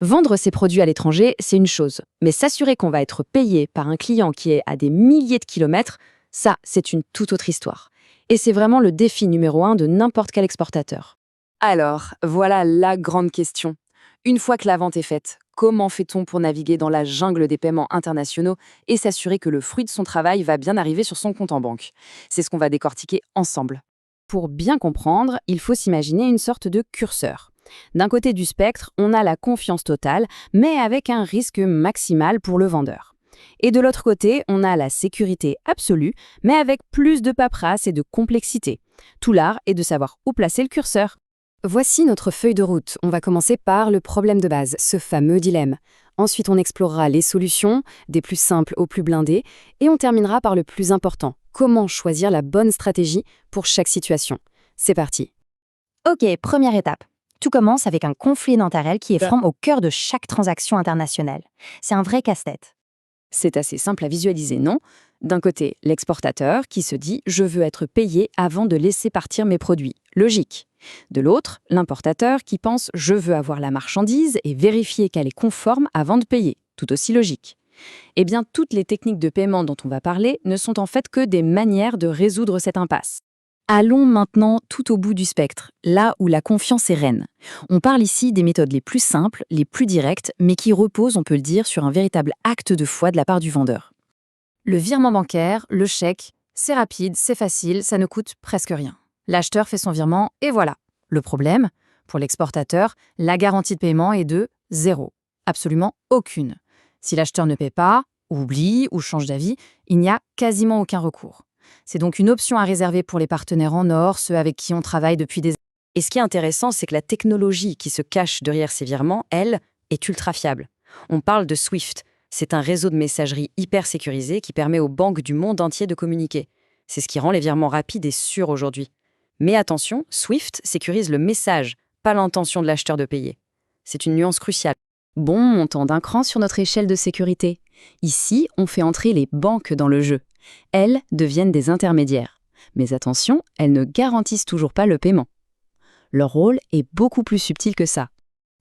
Vendre ses produits à l'étranger, c'est une chose, mais s'assurer qu'on va être payé par un client qui est à des milliers de kilomètres, ça, c'est une toute autre histoire. Et c'est vraiment le défi numéro un de n'importe quel exportateur. Alors, voilà la grande question. Une fois que la vente est faite, comment fait-on pour naviguer dans la jungle des paiements internationaux et s'assurer que le fruit de son travail va bien arriver sur son compte en banque? C'est ce qu'on va décortiquer ensemble. Pour bien comprendre, il faut s'imaginer une sorte de curseur. D'un côté du spectre, on a la confiance totale, mais avec un risque maximal pour le vendeur. Et de l'autre côté, on a la sécurité absolue, mais avec plus de paperasse et de complexité. Tout l'art est de savoir où placer le curseur. Voici notre feuille de route. On va commencer par le problème de base, ce fameux dilemme. Ensuite, on explorera les solutions, des plus simples aux plus blindées, et on terminera par le plus important, comment choisir la bonne stratégie pour chaque situation. C'est parti. Ok, première étape. Tout commence avec un conflit d'intérêts qui est vraiment au cœur de chaque transaction internationale. C'est un vrai casse-tête. C'est assez simple à visualiser, non? D'un côté, l'exportateur qui se dit « je veux être payé avant de laisser partir mes produits ». Logique. De l'autre, l'importateur qui pense « je veux avoir la marchandise et vérifier qu'elle est conforme avant de payer ». Tout aussi logique. Eh bien, toutes les techniques de paiement dont on va parler ne sont en fait que des manières de résoudre cette impasse. Allons maintenant tout au bout du spectre, là où la confiance est reine. On parle ici des méthodes les plus simples, les plus directes, mais qui reposent, on peut le dire, sur un véritable acte de foi de la part du vendeur. Le virement bancaire, le chèque, c'est rapide, c'est facile, ça ne coûte presque rien. L'acheteur fait son virement et voilà. Le problème, pour l'exportateur, la garantie de paiement est de zéro. Absolument aucune. Si l'acheteur ne paie pas, oublie ou change d'avis, il n'y a quasiment aucun recours. C'est donc une option à réserver pour les partenaires en or, ceux avec qui on travaille depuis des années. Et ce qui est intéressant, c'est que la technologie qui se cache derrière ces virements, elle, est ultra fiable. On parle de SWIFT. C'est un réseau de messagerie hyper sécurisé qui permet aux banques du monde entier de communiquer. C'est ce qui rend les virements rapides et sûrs aujourd'hui. Mais attention, SWIFT sécurise le message, pas l'intention de l'acheteur de payer. C'est une nuance cruciale. Bon, montant d'un cran sur notre échelle de sécurité. Ici, on fait entrer les banques dans le jeu. Elles deviennent des intermédiaires. Mais attention, elles ne garantissent toujours pas le paiement. Leur rôle est beaucoup plus subtil que ça.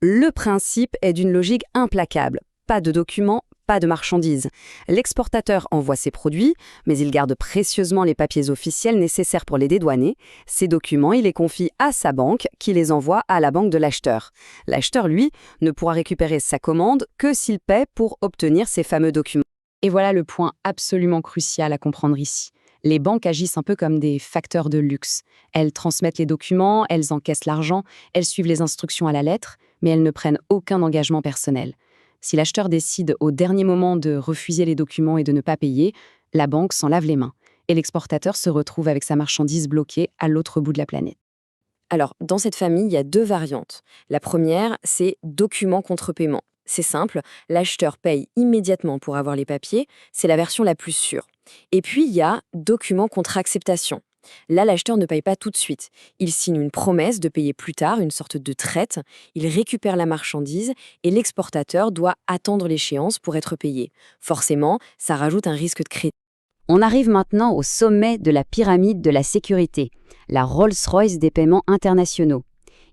Le principe est d'une logique implacable. Pas de documents, pas de marchandises. L'exportateur envoie ses produits, mais il garde précieusement les papiers officiels nécessaires pour les dédouaner. Ces documents, il les confie à sa banque, qui les envoie à la banque de l'acheteur. L'acheteur, lui, ne pourra récupérer sa commande que s'il paie pour obtenir ces fameux documents. Et voilà le point absolument crucial à comprendre ici. Les banques agissent un peu comme des facteurs de luxe. Elles transmettent les documents, elles encaissent l'argent, elles suivent les instructions à la lettre, mais elles ne prennent aucun engagement personnel. Si l'acheteur décide au dernier moment de refuser les documents et de ne pas payer, la banque s'en lave les mains et l'exportateur se retrouve avec sa marchandise bloquée à l'autre bout de la planète. Alors, dans cette famille, il y a deux variantes. La première, c'est document contre paiement. C'est simple, l'acheteur paye immédiatement pour avoir les papiers, c'est la version la plus sûre. Et puis, il y a document contre acceptation. Là, l'acheteur ne paye pas tout de suite. Il signe une promesse de payer plus tard, une sorte de traite. Il récupère la marchandise et l'exportateur doit attendre l'échéance pour être payé. Forcément, ça rajoute un risque de crédit. On arrive maintenant au sommet de la pyramide de la sécurité, la Rolls-Royce des paiements internationaux.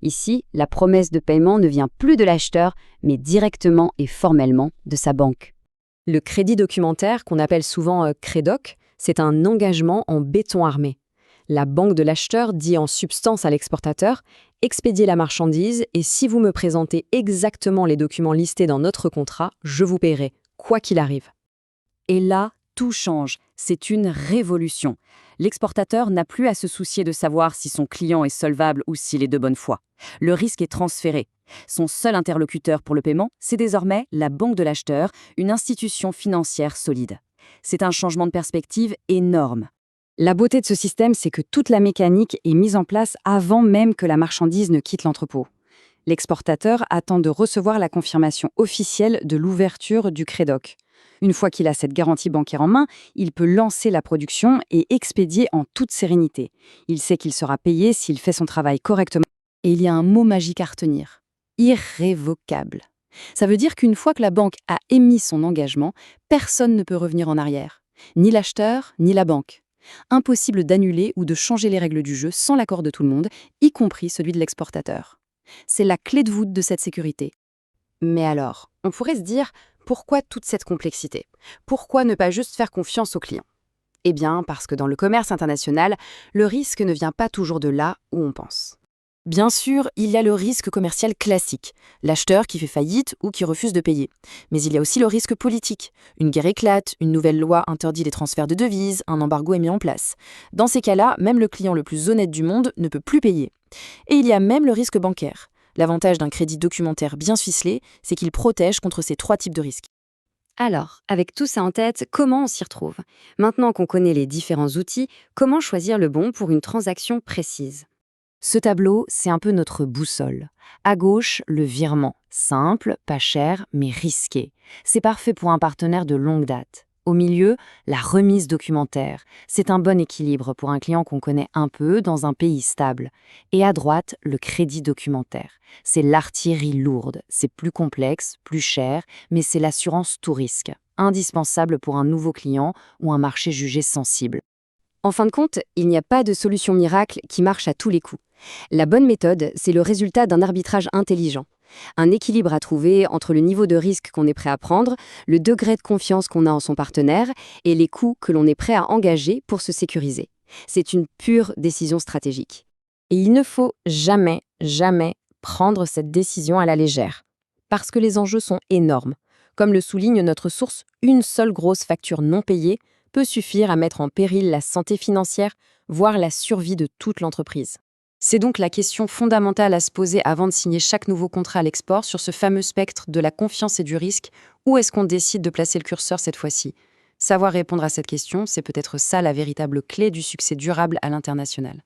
Ici, la promesse de paiement ne vient plus de l'acheteur, mais directement et formellement de sa banque. Le crédit documentaire, qu'on appelle souvent CREDOC, c'est un engagement en béton armé. La banque de l'acheteur dit en substance à l'exportateur « expédiez la marchandise et si vous me présentez exactement les documents listés dans notre contrat, je vous paierai, quoi qu'il arrive ». Et là, tout change. C'est une révolution. L'exportateur n'a plus à se soucier de savoir si son client est solvable ou s'il est de bonne foi. Le risque est transféré. Son seul interlocuteur pour le paiement, c'est désormais la banque de l'acheteur, une institution financière solide. C'est un changement de perspective énorme. La beauté de ce système, c'est que toute la mécanique est mise en place avant même que la marchandise ne quitte l'entrepôt. L'exportateur attend de recevoir la confirmation officielle de l'ouverture du CREDOC. Une fois qu'il a cette garantie bancaire en main, il peut lancer la production et expédier en toute sérénité. Il sait qu'il sera payé s'il fait son travail correctement. Et il y a un mot magique à retenir. Irrévocable. Ça veut dire qu'une fois que la banque a émis son engagement, personne ne peut revenir en arrière. Ni l'acheteur, ni la banque. Impossible d'annuler ou de changer les règles du jeu sans l'accord de tout le monde, y compris celui de l'exportateur. C'est la clé de voûte de cette sécurité. Mais alors, on pourrait se dire, pourquoi toute cette complexité? Pourquoi ne pas juste faire confiance aux clients? Eh bien, parce que dans le commerce international, le risque ne vient pas toujours de là où on pense. Bien sûr, il y a le risque commercial classique, l'acheteur qui fait faillite ou qui refuse de payer. Mais il y a aussi le risque politique. Une guerre éclate, une nouvelle loi interdit les transferts de devises, un embargo est mis en place. Dans ces cas-là, même le client le plus honnête du monde ne peut plus payer. Et il y a même le risque bancaire. L'avantage d'un crédit documentaire bien ficelé, c'est qu'il protège contre ces trois types de risques. Alors, avec tout ça en tête, comment on s'y retrouve? Maintenant qu'on connaît les différents outils, comment choisir le bon pour une transaction précise? Ce tableau, c'est un peu notre boussole. À gauche, le virement. Simple, pas cher, mais risqué. C'est parfait pour un partenaire de longue date. Au milieu, la remise documentaire. C'est un bon équilibre pour un client qu'on connaît un peu dans un pays stable. Et à droite, le crédit documentaire. C'est l'artillerie lourde. C'est plus complexe, plus cher, mais c'est l'assurance tout risque. Indispensable pour un nouveau client ou un marché jugé sensible. En fin de compte, il n'y a pas de solution miracle qui marche à tous les coups. La bonne méthode, c'est le résultat d'un arbitrage intelligent. Un équilibre à trouver entre le niveau de risque qu'on est prêt à prendre, le degré de confiance qu'on a en son partenaire et les coûts que l'on est prêt à engager pour se sécuriser. C'est une pure décision stratégique. Et il ne faut jamais, jamais prendre cette décision à la légère. Parce que les enjeux sont énormes. Comme le souligne notre source, une seule grosse facture non payée peut suffire à mettre en péril la santé financière, voire la survie de toute l'entreprise. C'est donc la question fondamentale à se poser avant de signer chaque nouveau contrat à l'export sur ce fameux spectre de la confiance et du risque. Où est-ce qu'on décide de placer le curseur cette fois-ci? Savoir répondre à cette question, c'est peut-être ça la véritable clé du succès durable à l'international.